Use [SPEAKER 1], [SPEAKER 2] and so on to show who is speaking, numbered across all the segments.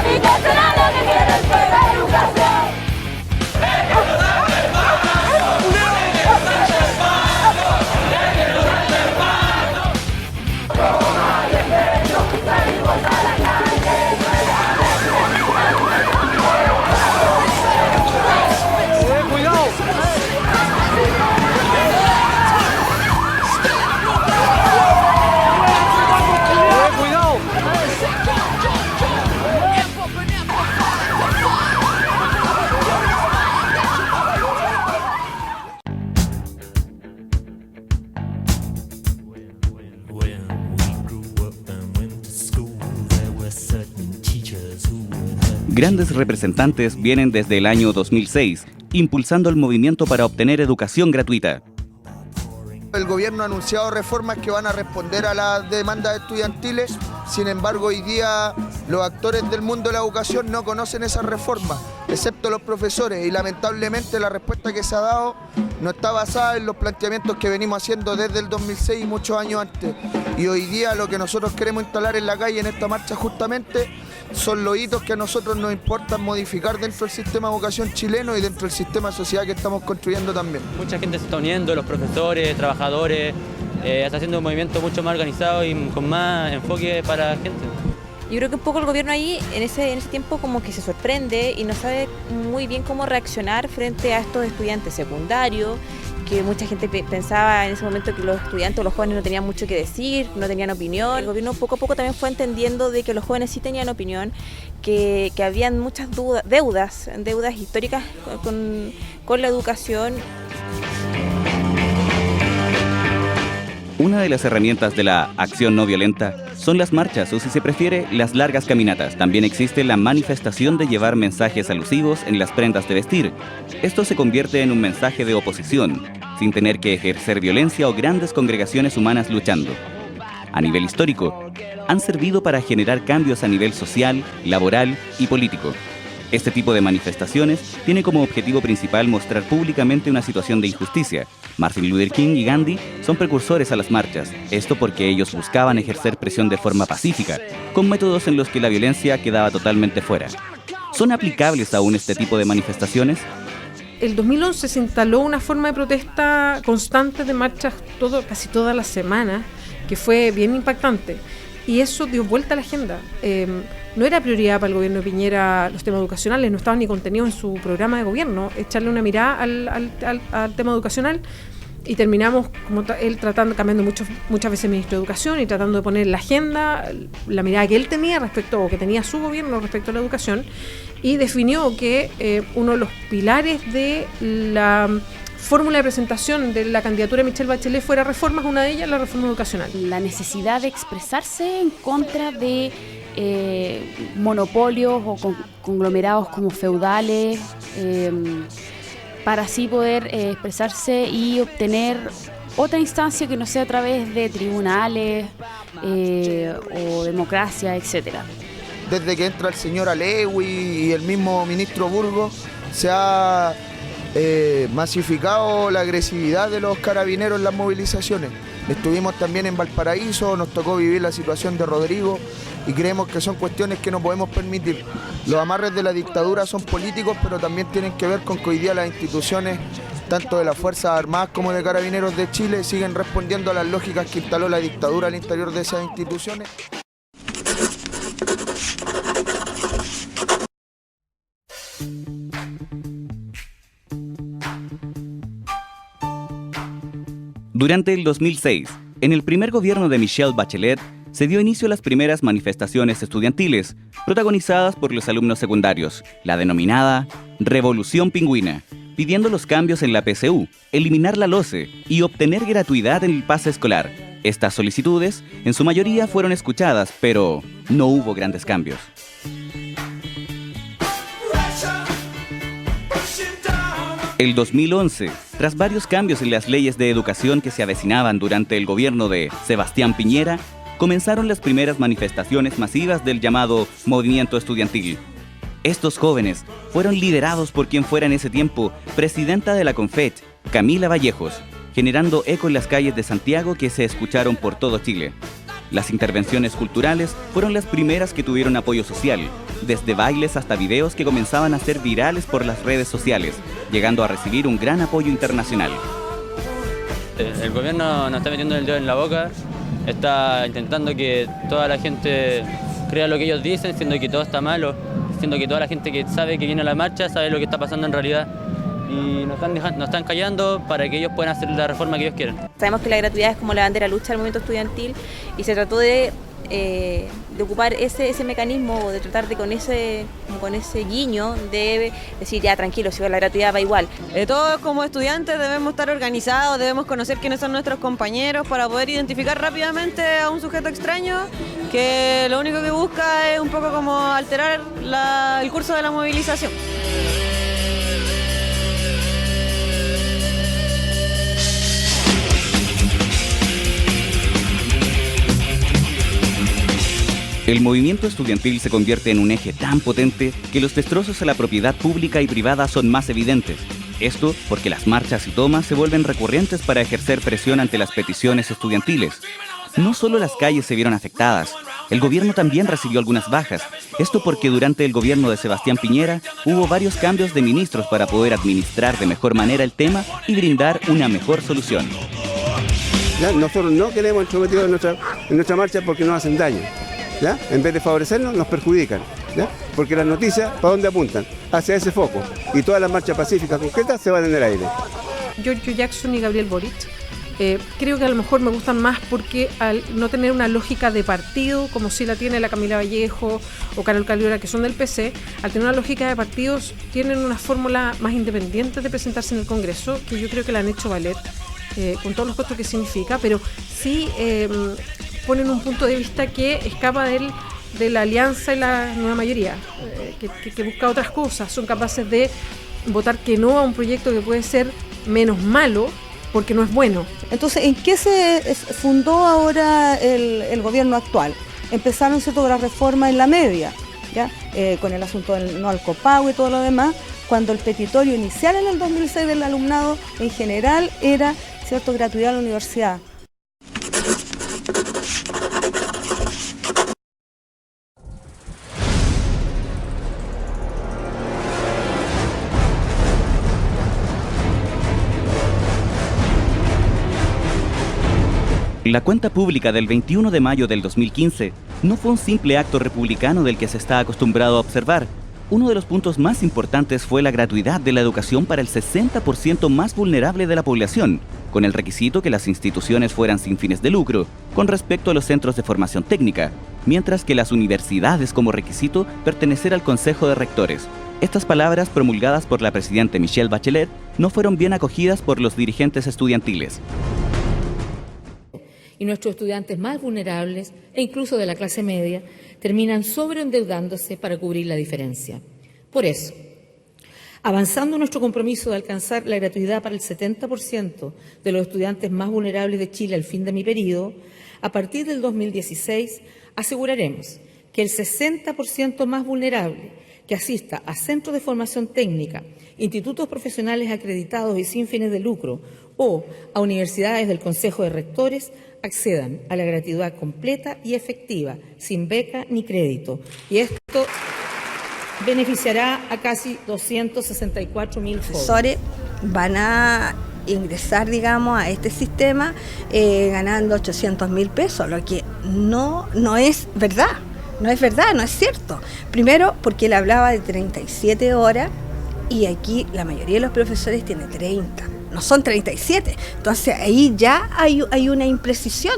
[SPEAKER 1] ¿Y qué será lo que quiere el pueblo? Educación.
[SPEAKER 2] Grandes representantes vienen desde el año 2006, impulsando el movimiento para obtener educación gratuita.
[SPEAKER 3] El gobierno ha anunciado reformas que van a responder a las demandas estudiantiles, sin embargo hoy día los actores del mundo de la educación no conocen esas reformas, excepto los profesores, y lamentablemente la respuesta que se ha dado no está basada en los planteamientos que venimos haciendo desde el 2006 y muchos años antes. Y hoy día lo que nosotros queremos instalar en la calle en esta marcha justamente son los hitos que a nosotros nos importan modificar dentro del sistema de educación chileno y dentro del sistema de sociedad que estamos construyendo también.
[SPEAKER 4] Mucha gente se está uniendo, los profesores, trabajadores, está haciendo un movimiento mucho más organizado y con más enfoque para la gente.
[SPEAKER 5] Yo creo que un poco el gobierno ahí en ese tiempo como que se sorprende y no sabe muy bien cómo reaccionar frente a estos estudiantes secundarios, que mucha gente pensaba en ese momento que los estudiantes o los jóvenes no tenían mucho que decir, no tenían opinión. El gobierno poco a poco también fue entendiendo de que los jóvenes sí tenían opinión, que habían muchas deudas históricas con la educación.
[SPEAKER 2] Una de las herramientas de la acción no violenta son las marchas o, si se prefiere, las largas caminatas. También existe la manifestación de llevar mensajes alusivos en las prendas de vestir. Esto se convierte en un mensaje de oposición, sin tener que ejercer violencia o grandes congregaciones humanas luchando. A nivel histórico, han servido para generar cambios a nivel social, laboral y político. Este tipo de manifestaciones tiene como objetivo principal mostrar públicamente una situación de injusticia. Martin Luther King y Gandhi son precursores a las marchas, esto porque ellos buscaban ejercer presión de forma pacífica, con métodos en los que la violencia quedaba totalmente fuera. ¿Son aplicables aún este tipo de manifestaciones?
[SPEAKER 6] El 2011 se instaló una forma de protesta constante de marchas casi todas las semanas, que fue bien impactante. Y eso dio vuelta a la agenda. No era prioridad para el gobierno de Piñera los temas educacionales, no estaban ni contenidos en su programa de gobierno. Echarle una mirada al tema educacional y terminamos como él cambiando muchas veces el ministro de Educación y tratando de poner en la agenda la mirada que él tenía que tenía su gobierno respecto a la educación, y definió que uno de los pilares de la fórmula de presentación de la candidatura de Michelle Bachelet fuera reformas, una de ellas la reforma educacional.
[SPEAKER 7] La necesidad de expresarse en contra de monopolios o conglomerados como feudales, para así poder expresarse y obtener otra instancia que no sea a través de tribunales o democracia, etcétera.
[SPEAKER 3] Desde que entra el señor Alewi y el mismo ministro Burgos, se ha masificado la agresividad de los carabineros en las movilizaciones. Estuvimos también en Valparaíso, nos tocó vivir la situación de Rodrigo y creemos que son cuestiones que no podemos permitir. Los amarres de la dictadura son políticos, pero también tienen que ver con que hoy día las instituciones, tanto de las Fuerzas Armadas como de Carabineros de Chile, siguen respondiendo a las lógicas que instaló la dictadura al interior de esas instituciones.
[SPEAKER 2] Durante el 2006, en el primer gobierno de Michelle Bachelet, se dio inicio a las primeras manifestaciones estudiantiles, protagonizadas por los alumnos secundarios, la denominada Revolución Pingüina, pidiendo los cambios en la PSU, eliminar la LOCE y obtener gratuidad en el pase escolar. Estas solicitudes, en su mayoría, fueron escuchadas, pero no hubo grandes cambios. El 2011, tras varios cambios en las leyes de educación que se avecinaban durante el gobierno de Sebastián Piñera, comenzaron las primeras manifestaciones masivas del llamado movimiento estudiantil. Estos jóvenes fueron liderados por quien fuera en ese tiempo presidenta de la CONFET, Camila Vallejos, generando eco en las calles de Santiago que se escucharon por todo Chile. Las intervenciones culturales fueron las primeras que tuvieron apoyo social, desde bailes hasta videos que comenzaban a ser virales por las redes sociales, llegando a recibir un gran apoyo internacional.
[SPEAKER 4] El gobierno nos está metiendo el dedo en la boca, está intentando que toda la gente crea lo que ellos dicen, siendo que todo está malo, siendo que toda la gente que sabe que viene a la marcha sabe lo que está pasando en realidad. Y nos están callando para que ellos puedan hacer la reforma que ellos quieren.
[SPEAKER 5] Sabemos que la gratuidad es como la bandera lucha del movimiento estudiantil y se trató de ocupar ese mecanismo o de tratar de con ese guiño de decir ya tranquilo, si la gratuidad va igual.
[SPEAKER 8] Todos como estudiantes debemos estar organizados, debemos conocer quiénes son nuestros compañeros para poder identificar rápidamente a un sujeto extraño que lo único que busca es un poco como alterar el curso de la movilización.
[SPEAKER 2] El movimiento estudiantil se convierte en un eje tan potente que los destrozos a la propiedad pública y privada son más evidentes. Esto porque las marchas y tomas se vuelven recurrentes para ejercer presión ante las peticiones estudiantiles. No solo las calles se vieron afectadas, el gobierno también recibió algunas bajas. Esto porque durante el gobierno de Sebastián Piñera hubo varios cambios de ministros para poder administrar de mejor manera el tema y brindar una mejor solución.
[SPEAKER 9] ¿Ya? Nosotros no queremos entrometidos en nuestra marcha porque nos hacen daño. ¿Ya? En vez de favorecernos, nos perjudican. ¿Ya? Porque las noticias, ¿para dónde apuntan? Hacia ese foco. Y todas las marchas pacíficas concretas se van en el aire.
[SPEAKER 6] Giorgio Jackson y Gabriel Boric. Creo que a lo mejor me gustan más porque al no tener una lógica de partido, como si la tiene la Camila Vallejo o Carol Calviora, que son del PC, al tener una lógica de partidos, tienen una fórmula más independiente de presentarse en el Congreso, que yo creo que la han hecho valer, con todos los costos que significa, pero sí ponen un punto de vista que escapa de la alianza y la nueva mayoría, que busca otras cosas. Son capaces de votar que no a un proyecto que puede ser menos malo porque no es bueno.
[SPEAKER 10] Entonces, ¿en qué se fundó ahora el gobierno actual? Empezaron, ¿cierto?, con la reforma en la media, ¿ya? Con el asunto del no al copago y todo lo demás, cuando el petitorio inicial en el 2006 del alumnado en general era, ¿cierto?, gratuidad a la universidad.
[SPEAKER 2] La cuenta pública del 21 de mayo del 2015 no fue un simple acto republicano del que se está acostumbrado a observar. Uno de los puntos más importantes fue la gratuidad de la educación para el 60% más vulnerable de la población, con el requisito que las instituciones fueran sin fines de lucro, con respecto a los centros de formación técnica, mientras que las universidades como requisito pertenecer al Consejo de Rectores. Estas palabras, promulgadas por la presidenta Michelle Bachelet, no fueron bien acogidas por los dirigentes estudiantiles.
[SPEAKER 11] Y nuestros estudiantes más vulnerables, e incluso de la clase media, terminan sobreendeudándose para cubrir la diferencia. Por eso, avanzando en nuestro compromiso de alcanzar la gratuidad para el 70% de los estudiantes más vulnerables de Chile al fin de mi periodo, a partir del 2016 aseguraremos que el 60% más vulnerable que asista a centros de formación técnica, institutos profesionales acreditados y sin fines de lucro o a universidades del Consejo de Rectores accedan a la gratuidad completa y efectiva, sin beca ni crédito. Y esto beneficiará a casi 264.000
[SPEAKER 10] profesores. Van a ingresar, digamos, a este sistema ganando 800.000 pesos, lo que no es verdad. No es verdad, no es cierto. Primero, porque él hablaba de 37 horas y aquí la mayoría de los profesores tiene 30. No son 37, entonces ahí ya hay una imprecisión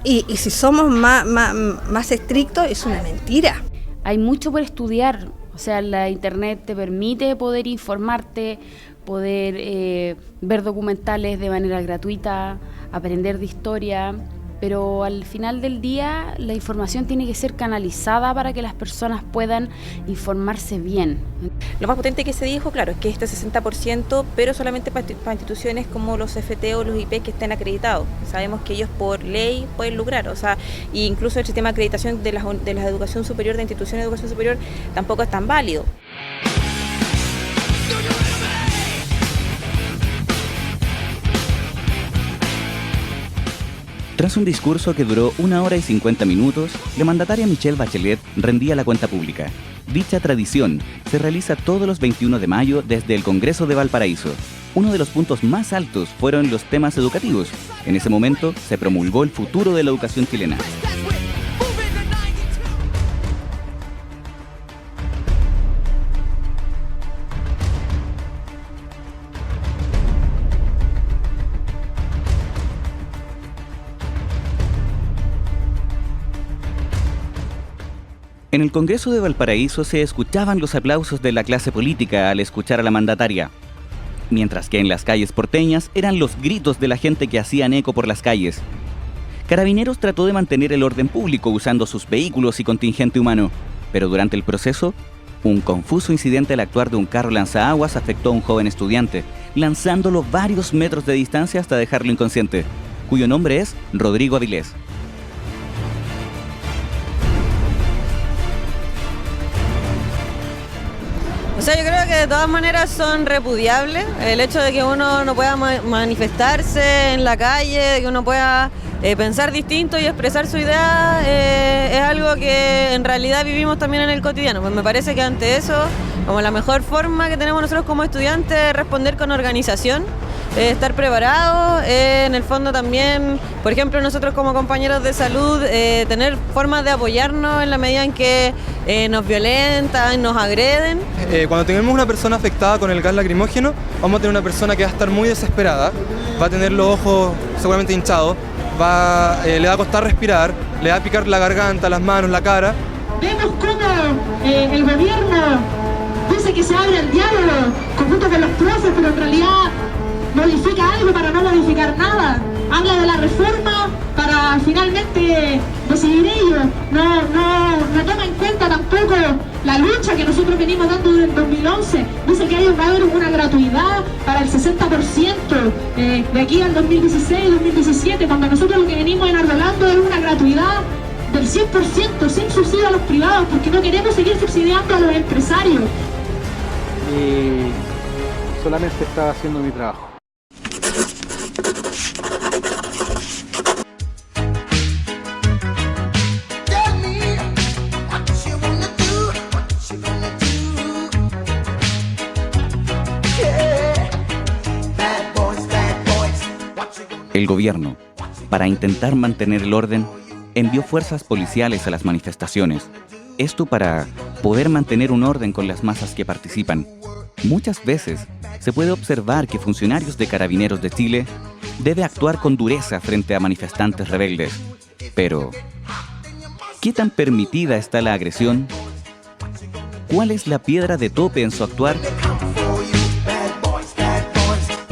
[SPEAKER 10] y si somos más estrictos es una mentira.
[SPEAKER 7] Hay mucho por estudiar, o sea, la internet te permite poder informarte, poder ver documentales de manera gratuita, aprender de historia, pero al final del día la información tiene que ser canalizada para que las personas puedan informarse bien.
[SPEAKER 5] Lo más potente que se dijo, claro, es que este 60%, pero solamente para instituciones como los FT o los IP que estén acreditados. Sabemos que ellos por ley pueden lucrar, o sea, e incluso el sistema de acreditación de la educación superior, de instituciones de educación superior, tampoco es tan válido.
[SPEAKER 2] Tras un discurso que duró 1 hora y 50 minutos, la mandataria Michelle Bachelet rendía la cuenta pública. Dicha tradición se realiza todos los 21 de mayo desde el Congreso de Valparaíso. Uno de los puntos más altos fueron los temas educativos. En ese momento se promulgó el futuro de la educación chilena. En el Congreso de Valparaíso se escuchaban los aplausos de la clase política al escuchar a la mandataria, mientras que en las calles porteñas eran los gritos de la gente que hacían eco por las calles. Carabineros trató de mantener el orden público usando sus vehículos y contingente humano, pero durante el proceso, un confuso incidente al actuar de un carro lanzaguas afectó a un joven estudiante, lanzándolo varios metros de distancia hasta dejarlo inconsciente, cuyo nombre es Rodrigo Avilés.
[SPEAKER 8] O sea, yo creo que de todas maneras son repudiables. El hecho de que uno no pueda manifestarse en la calle, de que uno pueda pensar distinto y expresar su idea, es algo que en realidad vivimos también en el cotidiano. Pues me parece que ante eso, como la mejor forma que tenemos nosotros como estudiantes es responder con organización, estar preparados, en el fondo también, por ejemplo, nosotros como compañeros de salud, tener formas de apoyarnos en la medida en que nos violentan, nos agreden.
[SPEAKER 12] Cuando tengamos una persona afectada con el gas lacrimógeno, vamos a tener una persona que va a estar muy desesperada, va a tener los ojos seguramente hinchados, le va a costar respirar, le va a picar la garganta, las manos, la cara.
[SPEAKER 13] Vemos cómo el gobierno dice que se abre el diálogo conjunto con los profes, pero en realidad modifica algo para no modificar nada. Habla de la reforma para finalmente decidir ello. No toma en cuenta tampoco la lucha que nosotros venimos dando desde el 2011. Dice que va a haber una gratuidad para el 60% de aquí al 2016-2017, cuando nosotros lo que venimos enarbolando es una gratuidad del 100% sin subsidio a los privados, porque no queremos seguir subsidiando a los empresarios.
[SPEAKER 14] Y solamente estaba haciendo mi trabajo.
[SPEAKER 2] El gobierno, para intentar mantener el orden, envió fuerzas policiales a las manifestaciones. Esto para poder mantener un orden con las masas que participan. Muchas veces se puede observar que funcionarios de Carabineros de Chile deben actuar con dureza frente a manifestantes rebeldes. Pero, ¿qué tan permitida está la agresión? ¿Cuál es la piedra de tope en su actuar?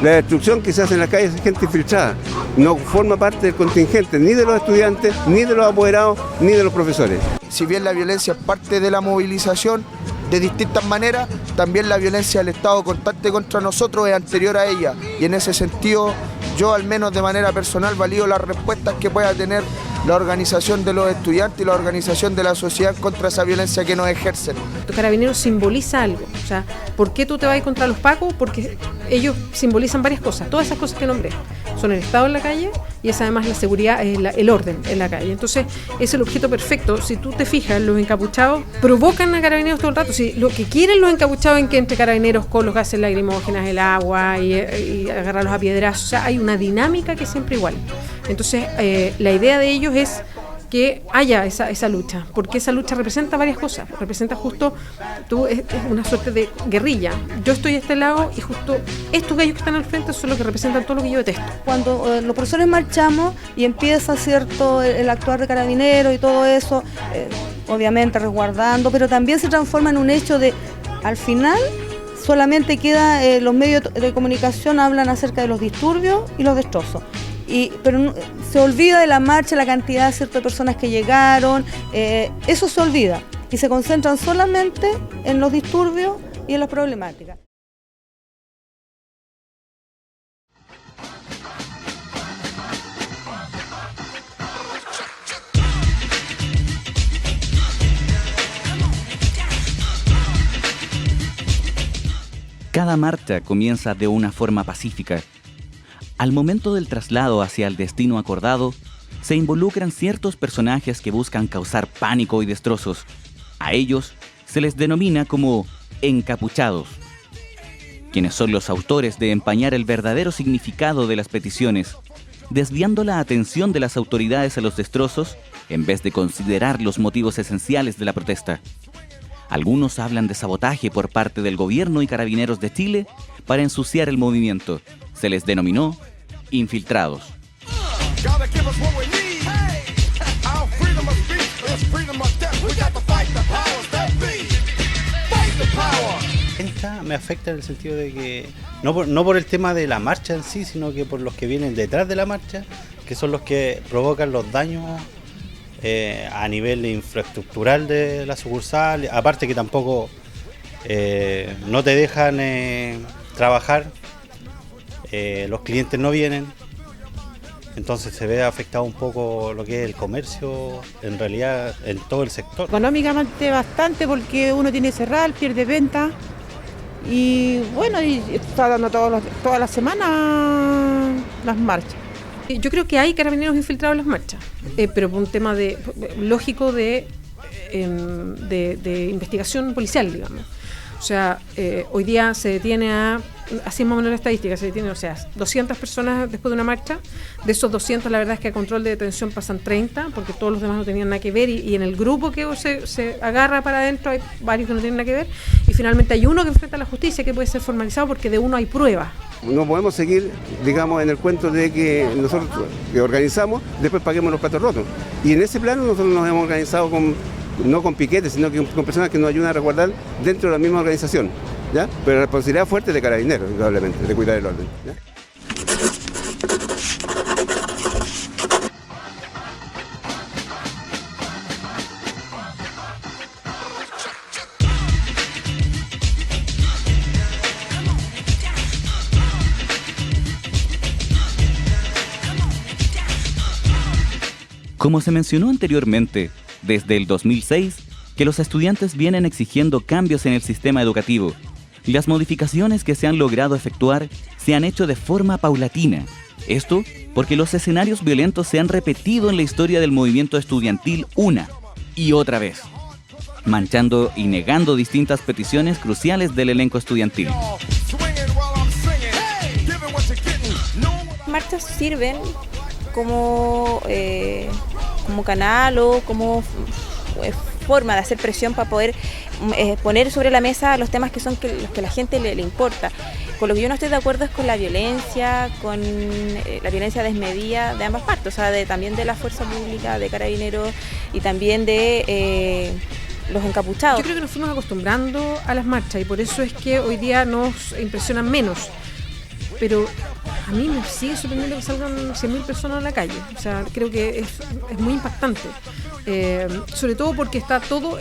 [SPEAKER 9] La destrucción que se hace en la calle es gente infiltrada. No forma parte del contingente ni de los estudiantes, ni de los apoderados, ni de los profesores.
[SPEAKER 3] Si bien la violencia es parte de la movilización, de distintas maneras, también la violencia del Estado constante contra nosotros es anterior a ella. Y en ese sentido, yo al menos de manera personal valido las respuestas que pueda tener la organización de los estudiantes y la organización de la sociedad contra esa violencia que nos ejercen.
[SPEAKER 6] Carabineros simboliza algo. O sea, ¿por qué tú te vas contra los pacos? Porque ellos simbolizan varias cosas. Todas esas cosas que nombré son el Estado en la calle y es además la seguridad, el orden en la calle. Entonces, es el objeto perfecto. Si tú te fijas, los encapuchados provocan a Carabineros todo el rato. Si lo que quieren los encapuchados es que entre Carabineros con los gases lacrimógenos, el agua y agarrarlos a piedrazos. O sea, hay una dinámica que es siempre igual. Entonces, la idea de ellos es que haya esa lucha, porque esa lucha representa varias cosas. Representa justo, es una suerte de guerrilla. Yo estoy a este lado y justo estos gallos que están al frente son los que representan todo lo que yo detesto.
[SPEAKER 15] Cuando los profesores marchamos y empieza, ¿cierto?, el actuar de Carabineros y todo eso, obviamente resguardando, pero también se transforma en un hecho de, al final, solamente queda, los medios de comunicación hablan acerca de los disturbios y los destrozos. Pero se olvida de la marcha, la cantidad, ¿cierto?, de personas que llegaron, eso se olvida y se concentran solamente en los disturbios y en las problemáticas.
[SPEAKER 2] Cada marcha comienza de una forma pacífica. Al momento del traslado hacia el destino acordado, se involucran ciertos personajes que buscan causar pánico y destrozos. A ellos se les denomina como encapuchados, quienes son los autores de empañar el verdadero significado de las peticiones, desviando la atención de las autoridades a los destrozos en vez de considerar los motivos esenciales de la protesta. Algunos hablan de sabotaje por parte del gobierno y Carabineros de Chile para ensuciar el movimiento. Se les denominó infiltrados.
[SPEAKER 16] Me afecta en el sentido de que no por el tema de la marcha en sí, sino que por los que vienen detrás de la marcha, que son los que provocan los daños a nivel infraestructural de la sucursal, aparte que tampoco no te dejan trabajar, los clientes no vienen, entonces se ve afectado un poco lo que es el comercio, en realidad en todo el sector.
[SPEAKER 17] Económicamente bastante, porque uno tiene que cerrar, pierde venta. Y bueno, y está dando toda la semana las marchas.
[SPEAKER 6] Yo creo que hay carabineros infiltrados en las marchas, pero por un tema lógico de investigación policial, digamos. O sea, hoy día se detiene así es más o menos la estadística, se detienen, 200 personas después de una marcha. De esos 200, la verdad es que a control de detención pasan 30, porque todos los demás no tenían nada que ver, y en el grupo que se agarra para adentro hay varios que no tienen nada que ver, y finalmente hay uno que enfrenta a la justicia que puede ser formalizado porque de uno hay pruebas.
[SPEAKER 9] No podemos seguir, digamos, en el cuento de que nosotros que organizamos, después paguemos los platos rotos. Y en ese plano nosotros nos hemos organizado no con piquetes, sino que con personas que nos ayudan a resguardar dentro de la misma organización, ¿ya? Pero la responsabilidad fuerte de Carabineros, indudablemente, de cuidar el orden, ¿ya?
[SPEAKER 2] Como se mencionó anteriormente, desde el 2006, que los estudiantes vienen exigiendo cambios en el sistema educativo. Las modificaciones que se han logrado efectuar se han hecho de forma paulatina. Esto porque los escenarios violentos se han repetido en la historia del movimiento estudiantil una y otra vez, manchando y negando distintas peticiones cruciales del elenco estudiantil.
[SPEAKER 5] Marchas sirven como canal o como forma de hacer presión para poder poner sobre la mesa los temas que son los que a la gente le importa. Con lo que yo no estoy de acuerdo es con la violencia desmedida de ambas partes, o sea, también de la fuerza pública, de Carabineros y también de los encapuchados.
[SPEAKER 6] Yo creo que nos fuimos acostumbrando a las marchas y por eso es que hoy día nos impresionan menos. Pero a mí me sigue sorprendiendo que salgan 100.000 personas a la calle. O sea, creo que es muy impactante. Sobre todo porque está todo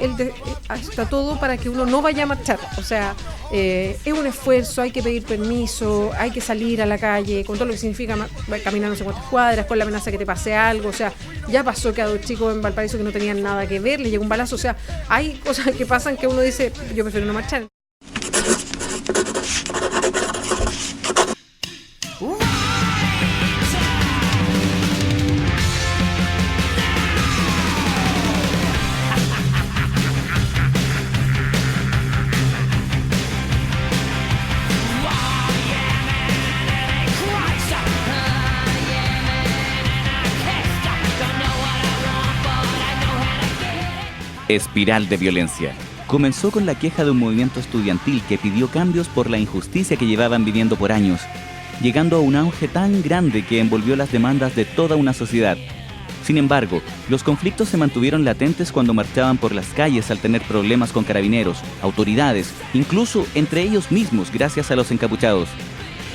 [SPEAKER 6] para que uno no vaya a marchar. O sea, es un esfuerzo, hay que pedir permiso, hay que salir a la calle, con todo lo que significa caminar no sé cuántas cuadras, con la amenaza que te pase algo. O sea, ya pasó que a dos chicos en Valparaíso que no tenían nada que ver, les llegó un balazo. O sea, hay cosas que pasan que uno dice, yo prefiero no marchar.
[SPEAKER 2] Espiral de violencia. Comenzó con la queja de un movimiento estudiantil que pidió cambios por la injusticia que llevaban viviendo por años, llegando a un auge tan grande que envolvió las demandas de toda una sociedad. Sin embargo, los conflictos se mantuvieron latentes cuando marchaban por las calles al tener problemas con carabineros, autoridades, incluso entre ellos mismos gracias a los encapuchados.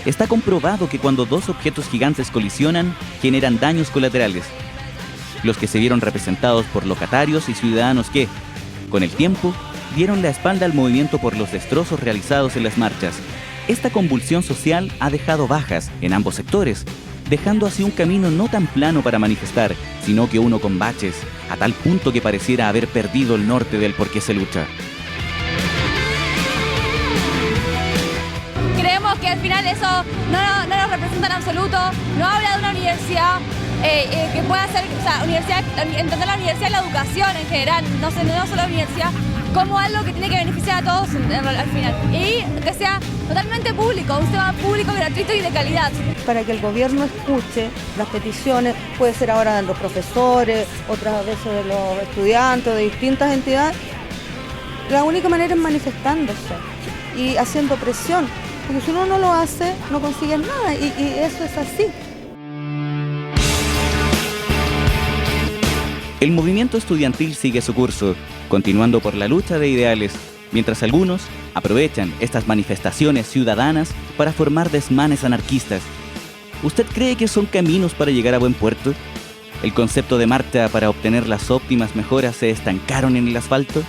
[SPEAKER 2] Está comprobado que cuando dos objetos gigantes colisionan, generan daños colaterales, los que se vieron representados por locatarios y ciudadanos que, con el tiempo, dieron la espalda al movimiento por los destrozos realizados en las marchas. Esta convulsión social ha dejado bajas en ambos sectores, dejando así un camino no tan plano para manifestar, sino que uno con baches, a tal punto que pareciera haber perdido el norte del por qué se lucha.
[SPEAKER 1] Creemos que al final eso no nos representa en absoluto, no habla de una universidad, que pueda ser, o sea, universidad, entender la universidad y la educación en general, no solo la universidad, como algo que tiene que beneficiar a todos al final. Y que sea totalmente público, un sistema público, gratuito y de calidad.
[SPEAKER 15] Para que el gobierno escuche las peticiones, puede ser ahora de los profesores, otras veces de los estudiantes, de distintas entidades, la única manera es manifestándose y haciendo presión, porque si uno no lo hace, no consigue nada, y eso es así.
[SPEAKER 2] El movimiento estudiantil sigue su curso, continuando por la lucha de ideales, mientras algunos aprovechan estas manifestaciones ciudadanas para formar desmanes anarquistas. ¿Usted cree que son caminos para llegar a buen puerto? ¿El concepto de marcha para obtener las óptimas mejoras se estancaron en el asfalto?